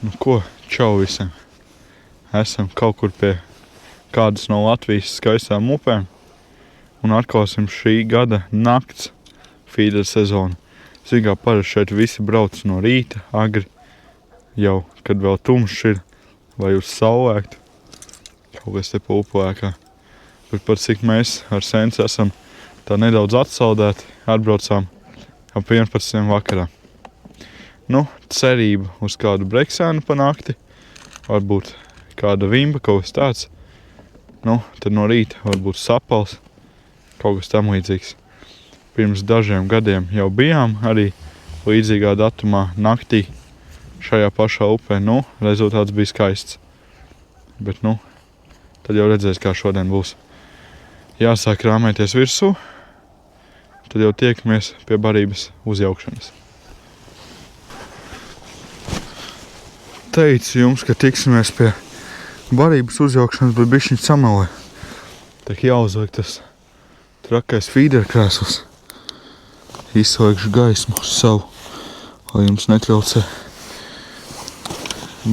Nu ko, čau visiem. Esam kaut kur pie kādas no Latvijas skaistām upēm un atklāsim šī gada nakts feeder sezonu. Zini, kā parasti šeit visi brauc no rīta, agri, jau, kad vēl tumšs ir, lai uz saulēktu. Kaut kas te pa upēkā. Bet par cik mēs ar Senci esam tā nedaudz atsaldēti, atbraucām ap 11 vakarā. Nu, cerība uz kādu breksēnu pa nakti, varbūt kāda vimba, kaut kas tāds. Nu, tad no rīta varbūt sapals, kaut kas tam līdzīgs. Pirms dažiem gadiem jau bijām arī līdzīgā datumā naktī šajā pašā upē. Nu, rezultāts bija skaists. Bet, nu, tad jau redzēs, kā šodien būs. Jāsāk rāmēties virsū, tad jau tiekamies pie barības uzjaukšanas. Teicu jums, ka tiksimies pie barības uzjaukšanas, bet bišķiņ samelē. Tā jāuzliek tas trakais feeder krēsls. Izslēgšu gaismu savu, lai jums netraucē.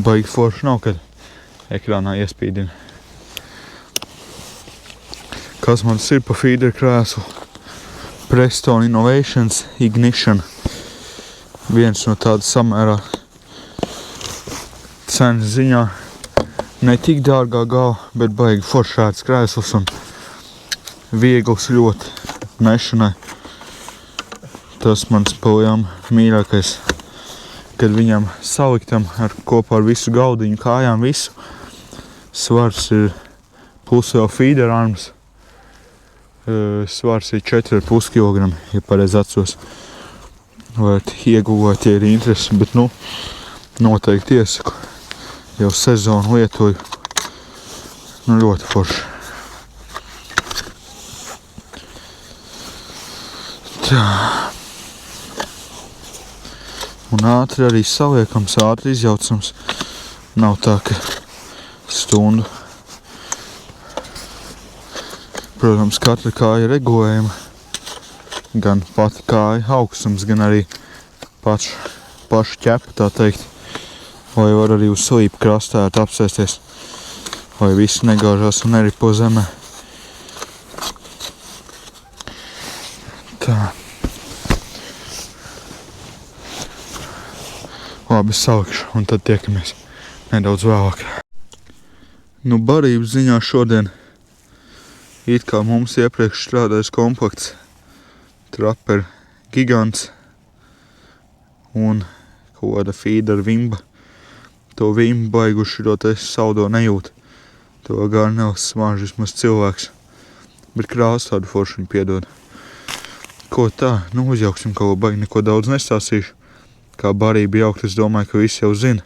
Baigi forši nav, kad ekrānā iespīdina. Kas man ir pa feeder krēslu? Preston Innovations Ignition. Viens no tāda samērā cenas ziņā ne tik dārgā gala, bet baigi foršāds krēsls un viegls ļoti nešanai. Tas mans projām mīļākais, kad viņam saliktam kopā ar visu galdiņu, kājām, visu. Svars ir plus vēl feeder arms. Svars ir 4,5 kg, ja pareizi atceros. Varat iegūvāt, ja ir interesi, bet nu, noteikti iesaku. Jau sezonu lietoju. Nu, ļoti forši. Tā. Un ātri arī saliekams, ātri izjaucams. Nav tā, ka stundu. Protams, katra kāja regulējama. Gan pati kāja augstums, gan arī paša ķepa, tā teikt. Lai var arī uz slīpu krastā apsēsties, lai viss negāžās un neripo zemē. Tā. Labi, salikšu un tad tiekamies nedaudz vēlāk. Nu, barības ziņā šodien it kā mums iepriekš strādājis komplekts Trapper Gigants un kaut kāda feeder vimba. To vimbu baiguši, to es saudo nejūt. To gāri neuzsmāž vismaz cilvēks. Bet krāsu tādu foršiņu piedod. Ko tā? Nu, uzjauksim kaut ko baigi, neko daudz nestāstīšu. Kā barība jaukt, es domāju, ka visi jau zina.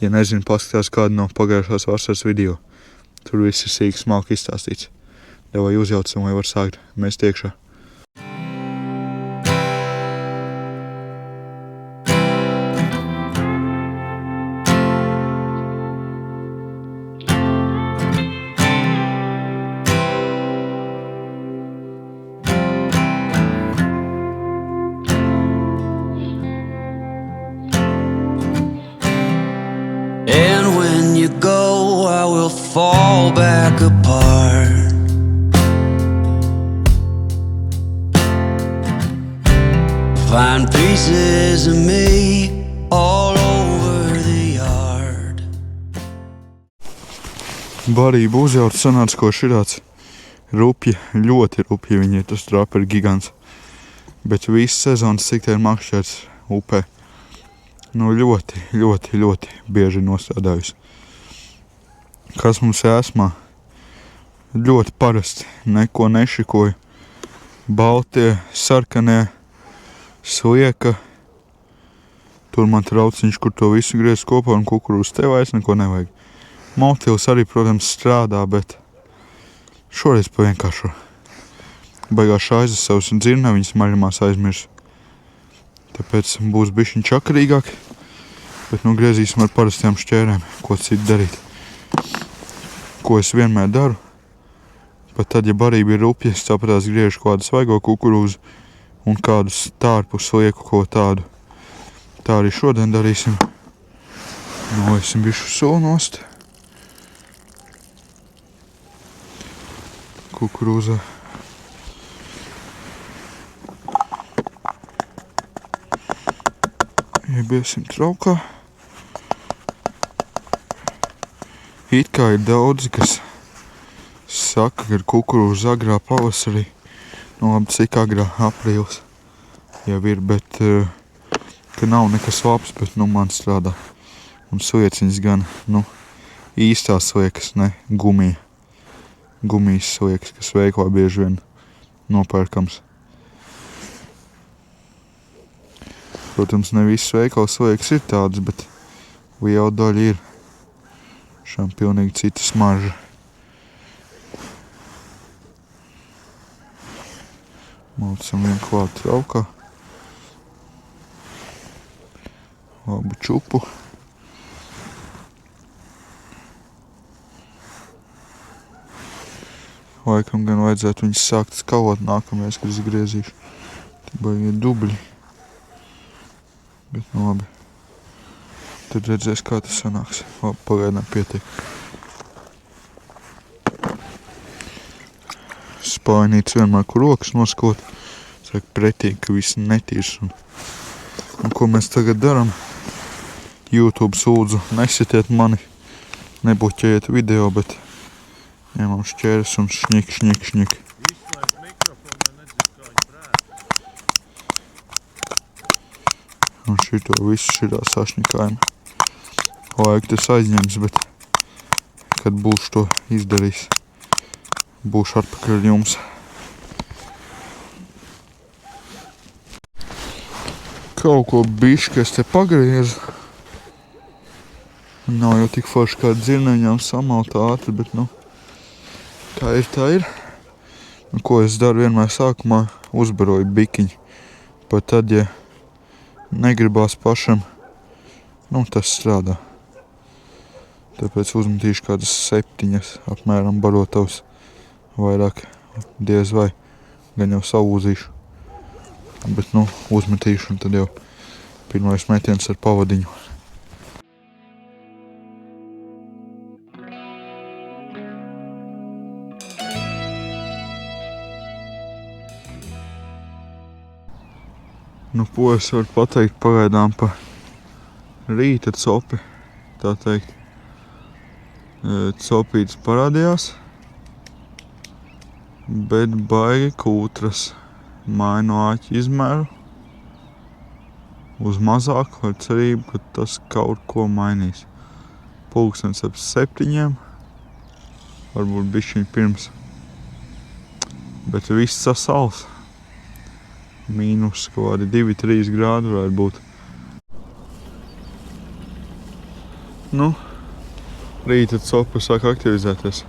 Ja nezinu, paskatās kādu no pagājušās vasaras video. Tur viss ir sīki smalki izstāstīts. Vai uzjaucam, vai var sākt mest iekšā. And when you go, I will fall back apart. Find pieces of me all over the yard. Barība uzjauta sanāca, ko širāds rupji, ļoti rupji viņi ir tas Trapper Gigants. Bet viss sezonas cik te ir makšķēts upē. Nu, ļoti bieži nostrādājusi. Kas mums ēsmā? Ļoti parasti, neko nešikoju. Baltie, sarkanie, slieka. Tur man trauciņš, kur to visu griez kopā un kukurūz te vairs neko nevajag. Motīvs arī, protams, strādā, bet šoreiz pa vienkāršo. Baigās šaizes savus dzirnaviņas maļamās aizmirsu. Tāpēc būs bišķiņ čakarīgāk, bet nu griezīsim ar parastiem šķērēm, ko citu darīt. Ko es vienmēr daru, pat tad, ja barība ir rupja, es tāpatās griežu kādu svaigo kukurūzu un kādu stārpu slieku, ko tādu. Tā arī šodien darīsim. Nolaisim bišu soli nost. Kukurūza. Iebiesim traukā. It kā ir daudzi, kas saka, ka kukurūza agrā pavasarī, labi, cik agrā aprīlis jau ir, bet ka nav nekas labs, bet man strādā. Un slieciņas gan, īstās sliekas, ne gumija. Gumijas sliekas, kas veiklā bieži vien nopērkams. Protams, ne visas veikala sliekas ir tādas, bet liela daļa ir. Šām pilnīgi cita smarža. Malcam vien klāt traukā. Labu čupu. Laikam gan vajadzētu viņus sākt skalot nākamais, kad es griezīšu. Te baigi dubļi. Bet labi. Tad redzēs, kā tas sanāks. Labi, pagaidām pietiek. Spānīts vienmēr, kur rokas noskot. Saka pretī, ka viss netīrs. Un ko mēs tagad daram? YouTube sūdzu, nesitiet mani, nebloķējiet video, bet ņemam šķēres un šņik. Izslēgt mikrofonu, lai nedzird kā viņi prēt. Un šito visu šitā sašņikājam. Laik tas aizņems, bet kad būšu to izdarījis, būšu atpakaļ jums. Kaut ko bišķi, es te pagriezu. Nav jau tik forši kā dzirneņām samalt ātri, bet tā ir. Ko es daru vienmēr sākumā? Uzbaroju bikiņu. Pat tad, ja negribās pašam, tas strādā. Tāpēc uzmetīšu kādas 7 apmēram barotavas, vairāk diez vai, gan jau salūzīšu. Bet uzmetīšu un tad jau pirmais metiens ar pavadiņu. Ko es varu pateikt pagaidām pa rīta copi, tā teikt. Copītes parādījās, bet baigi kūtras. Mainu āķi izmēru uz mazāku ar cerību, ka tas kaut ko mainīs. Pulkstens ap 7, varbūt bišķiņ pirms, bet viss sasals. Mīnus kaut kādi 2-3 grādi varētu būt. Rīta copa sāk aktivizēties.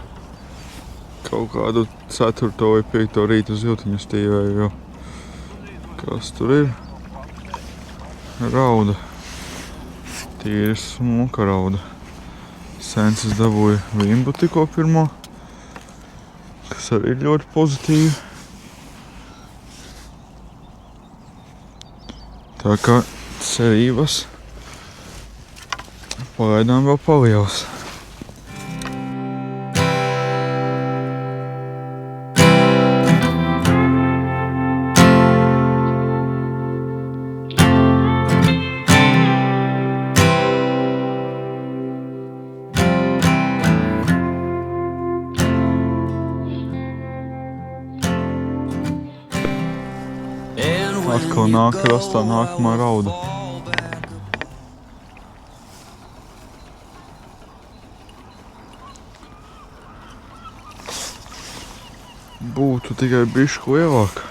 Kaut kādu 4. vai 5. rīta ziltiņu stīvēju jau. Kas tur ir? Rauda. Tīris smuka rauda. Senses dabūja vimbu tikko pirmo, kas arī ir ļoti pozitīvi. Tā kā cerības pagaidām vēl palielas. Atkal nāk krastā nākamā rauda. Būtu tikai bišķi lielāk.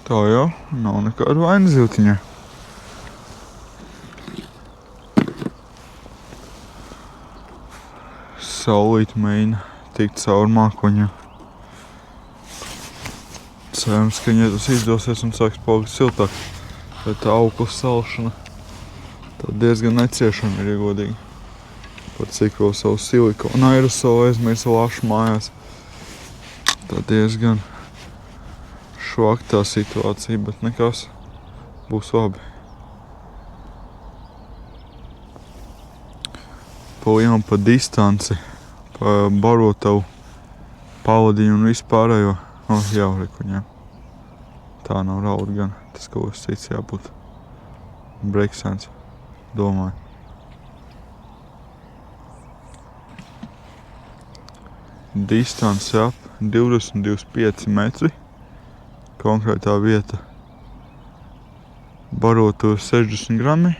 Tā jau nav nekāda vaina ziltiņā. Saulīt mēģina tikt caur mākoņā. Iespējams, ka viņai tas izdosies un sāks palikt siltāk. Bet tā aukla salšana tā diezgan neciešama ir, ja godīgi. Pat cik vēl savu silikonu aerosolu aizmirsu lašu mājās. Tā diezgan švaktā situācija, bet nekas, būs labi. Pa lielu pa distanci, pa barotavu, pavadiņu un vispārējo. Jau rekuņā. Tā nav rauda gan, tas kaut kas cits jābūt. Breksens, domāju. Distance ap 20-25 metri. Konkrētā vieta barotu 60 grami.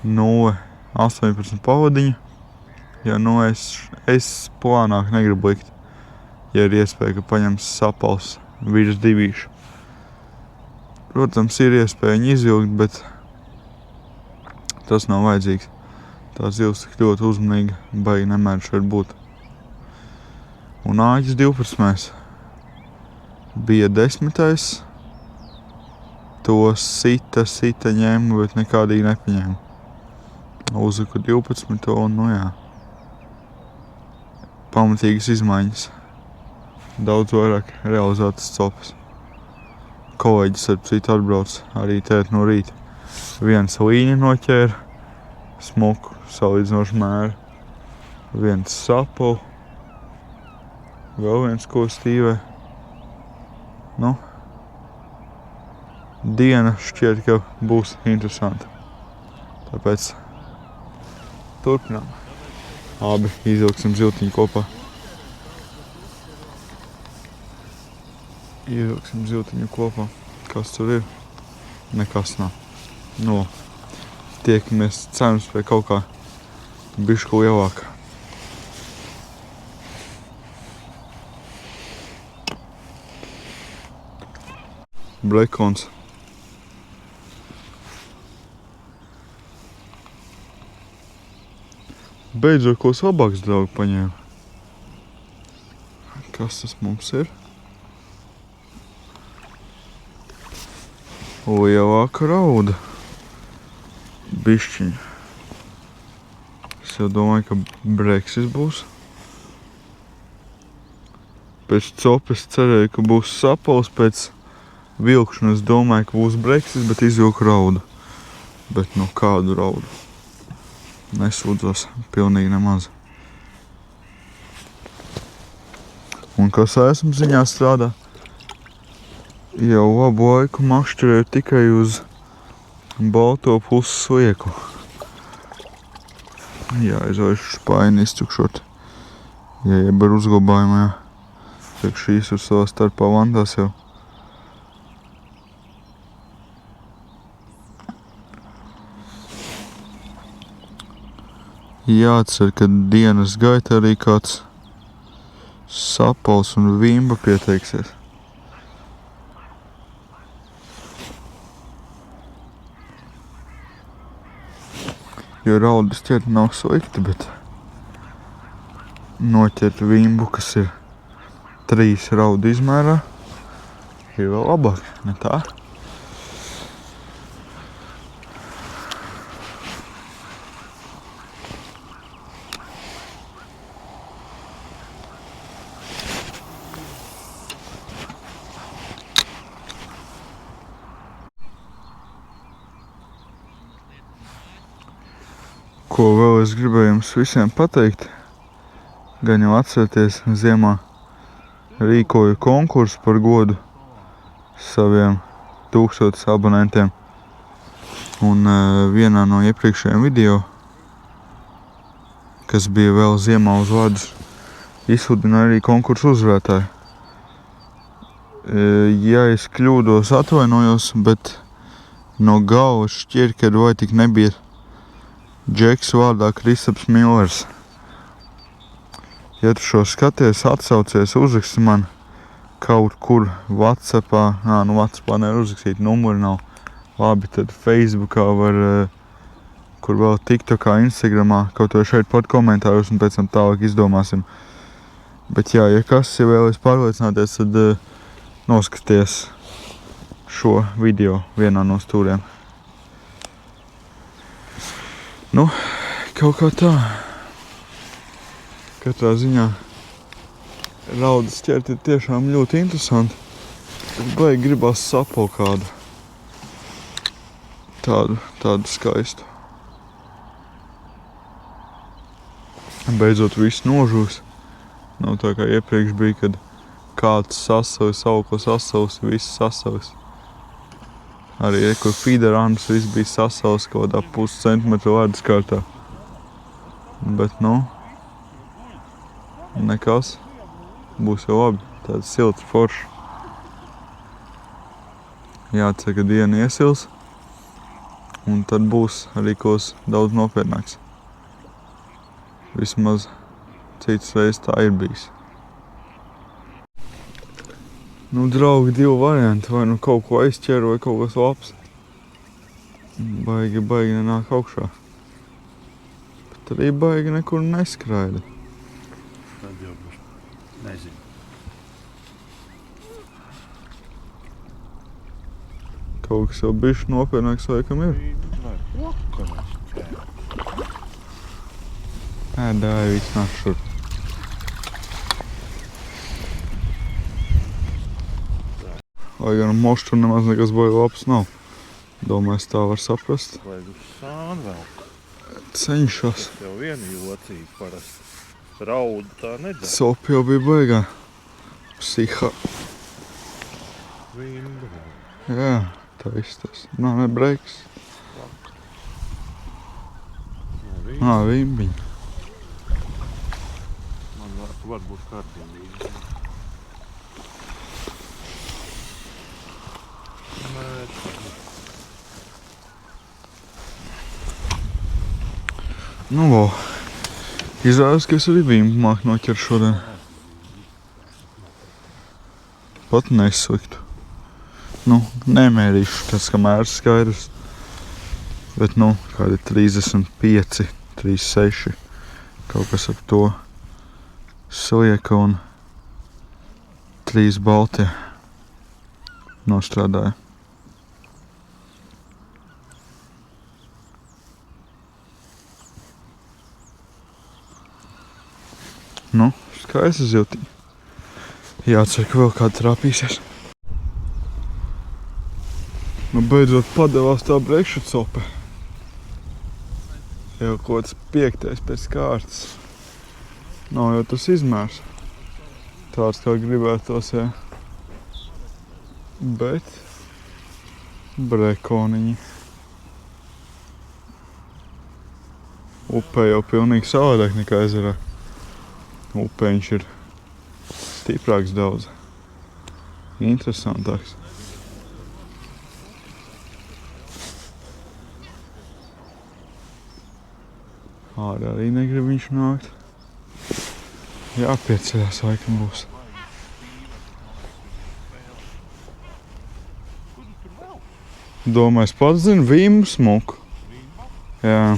0,18 pavadiņa. Ja es plānāk negribu likt. Ja ir iespēja, ka paņems sapals virs 2. Protams, ir iespēja viņu izvilkt, bet tas nav vajadzīgs. Tā zivs tik ļoti uzmanīga, baigi nemēr šeit būt. Un āģis 12. Bija 10. To sita ņēma, bet nekādīgi nepaņēma. Uzliku 12. un jā. Pamatīgas izmaiņas. Daudz vairāk realizētas copas. Kolēģis ar citu atbrauc arī tēt no rīta. Viens līņa noķēra, smuku salīdzinoši mēru. Viens sapulu. Vēl viens ko stīvē. Diena šķiet, ka būs interesanta. Tāpēc turpinām. Abi izvilksim ziltiņu kopā. Ievilksim ziltiņu kopā. Kas tur ir? Nekas nav. Tiekamies cerams pie kaut kā bišku lielāka. Blekons. Beidzot, ko labāks draugi paņēma. Kas tas mums ir? Lielāka rauda. Bišķiņa. Es jau domāju, ka breksis būs. Pēc copes cerēju, ka būs sapals, pēc vilkšanas domāju, ka būs breksis, bet izvilku raudu. Bet kādu raudu? Nesūdzos, pilnīgi nemaz. Un kas esmu ziņā strādā? Jau labu laiku makšķerēju tikai uz balto puses slieku. Jāizvaišu spaini iztukšot. Ja ieber uzglabājumā, tiek šīs ar savā starpā vandās jau. Jāatcer, ka dienas gaitā arī kāds sapals un vimba pieteiksies. Jo raudas ķert nav slikti, bet noķert vimbu, kas ir 3 raudu izmērā, ir vēl labāk, ne tā? Ko vēl es gribēju jums visiem pateikt, gan jau atcerieties, ziemā rīkoju konkursu par godu saviem 1000 abonentiem. Un vienā no iepriekšējiem video, kas bija vēl ziemā uz ledus, izsludināju arī konkursu uzvarētāju. Ja es kļūdos, atvainojos, bet no galvas šķiet, ka vai tik nebija Džeks vārdā Kristaps Millers. Ja tu šo skaties, atsaucies, uzraksti man kaut kur WhatsAppā. WhatsAppā nevar uzrakstīt, numuri nav. Labi, tad Facebookā var, kur vēl TikTokā, Instagramā, kaut vai šeit pat komentāros un pēc tam tālāk izdomāsim. Bet jā, ja kas, ja vēlies pārliecināties, tad noskaties šo video vienā no stūriem. Nu, kaut kā tā. Katrā ziņā raudas ķert ir tiešām ļoti interesanti. Es baigi gribās sapaut kādu. Tādu skaistu. Beidzot viss nožūs. Nav tā kā iepriekš bija, kad kāds sasauja savu, ko sasausi, viss sasausi. Arī, kur feederāns viss bija sasausi kaut kādā puscentimetru vārdas kārtā. Bet, nekas. Būs jau labi. Tāds silts foršs. Jācer, ka diena iesils. Un tad būs arī kos daudz nopietnāks. Vismaz citas reizes tā ir bijis. Draugi, divi varianti. Vai kaut ko aizķēru, vai kaut kas labs. Baigi nenāk augšā. Bet arī baigi nekur neskraida. Tad jau būs, nezinu. Kaut kas jau bišķi nopietnāks laikam ir. Dāj, viss nāk šur. Lai gan mošs tur nemaz nekas baigi labs nav. Domāju, tā var saprast. Vajag uz sānu vēl. Cenšos. Tev viena jocīga parasti. Raudu tā nedara. Sopa jau bija baigā. Psiha. Vimba. Jā, tā izstas. Ne breiks. Vimbiņa. Man varbūt kārtīgi. Izrādās, ka es arī vimbu māku noķert šodien. Pat nesliktu. Nemērīšu, tas kā mērs skaidrs. Bet, kādi 35, 36. Kaut kas ap to slieka un 3 baltie nostrādāja. Skaista ziltiņa. Jācer, ka vēl kāda trāpīsies. Beidzot padevās tā brekšat sope. Jau kaut kāds 5. pēc kārtas. Nav jau tas izmērs. Tāds kā gribētos, jā. Bet brekoniņi. Upē jau pilnīgi savādāk nekā ezerā. Upē viņš ir stiprāks daudz. Interesantāks. Ārā arī negrib viņš nākt. Jāpieceļās laikam būs. Domāju, es pats zinu vimbu smuku. Jā.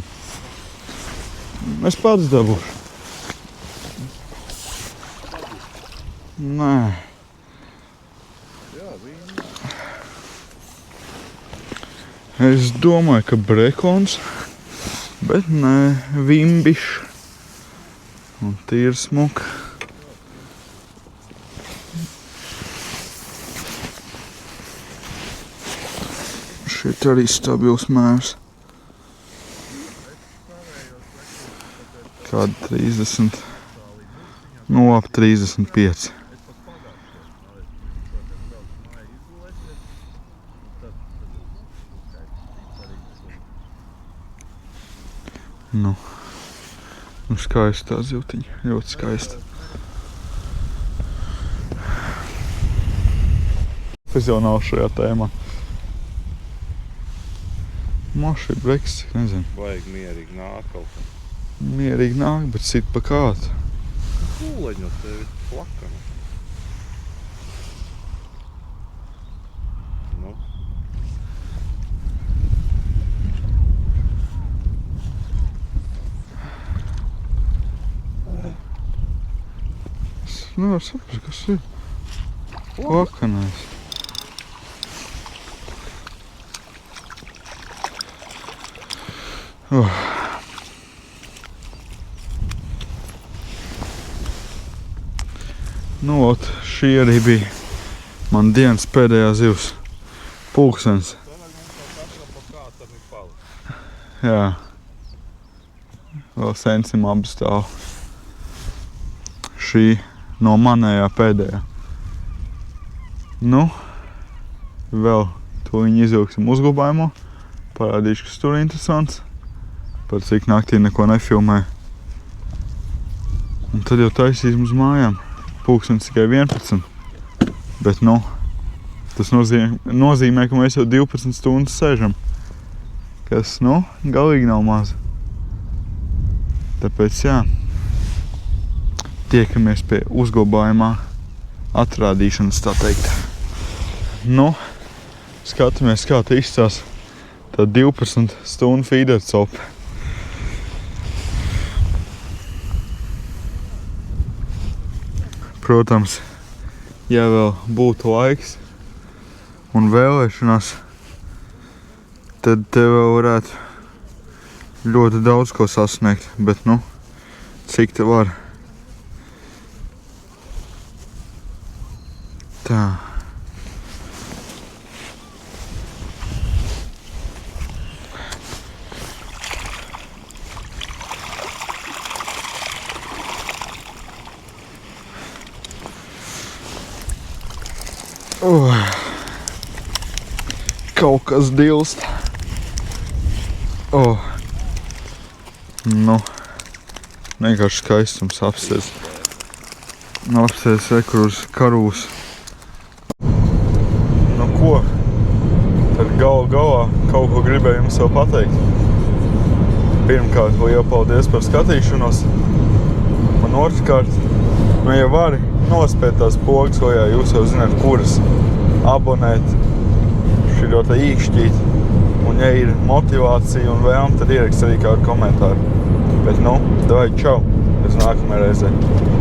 Es pats dabūšu. Nē. Es domāju, ka brekons, bet nē, vimbišs. Un tīri smuka. Šeit arī stabils mērs. Kāda 30, ap 35. Skaista tā ziltiņa, ļoti skaista. Es jau nav šajā tēmā. Moši ir breks, nezinu. Vajag mierīgi nāk kaut kā. Mierīgi nāk, bet sit pa kātu. Kūleņi no tevi plakana. Nevar saprast, kas ir. Kokanais. Nu, ot, šī arī bija man dienas pēdējā zivs. Pulkstens. Jā. Vēl sensim abi stāv. Šī no manējā pēdējā. Nu, vēl to viņi izvilksim uzglabājumu. Parādīšu, kas tur interesants. Par cik naktī neko nefilmē. Un tad jau taisīsim uz mājām. Pulkstens tikai 11. Bet, nu, tas nozīmē, ka mēs jau 12 stundas sēžam. Kas, nu, galīgi nav maz. Tāpēc, jā, tiekamies pie uzglabājumā atrādīšanas, tā teikt. Nu, skatāmies, kā tā izstās tā 12 stundu feeder copa. Protams, ja vēl būtu laiks un vēlēšanās, tad te vēl varētu ļoti daudz ko sasniegt, bet, nu, cik te var. Tā. Kaut kas dilst. Nu, vienkārši skaistums apsēs. Apsēs ekurus karūs. Nu ko? Tad galā kaut ko gribēju jums vēl pateikt. Pirmkārt, lielu paldies par skatīšanos. Un otrkārt, nu ja vari nospēt tās pogas, vai jā, jūs jau zināt, kuras abonēt. Šī tā īkšķīt. Un ja ir motivācija un vēlme, tad ierakst arī kādu komentāru. Bet nu, davai čau, līdz nākamajai reizei.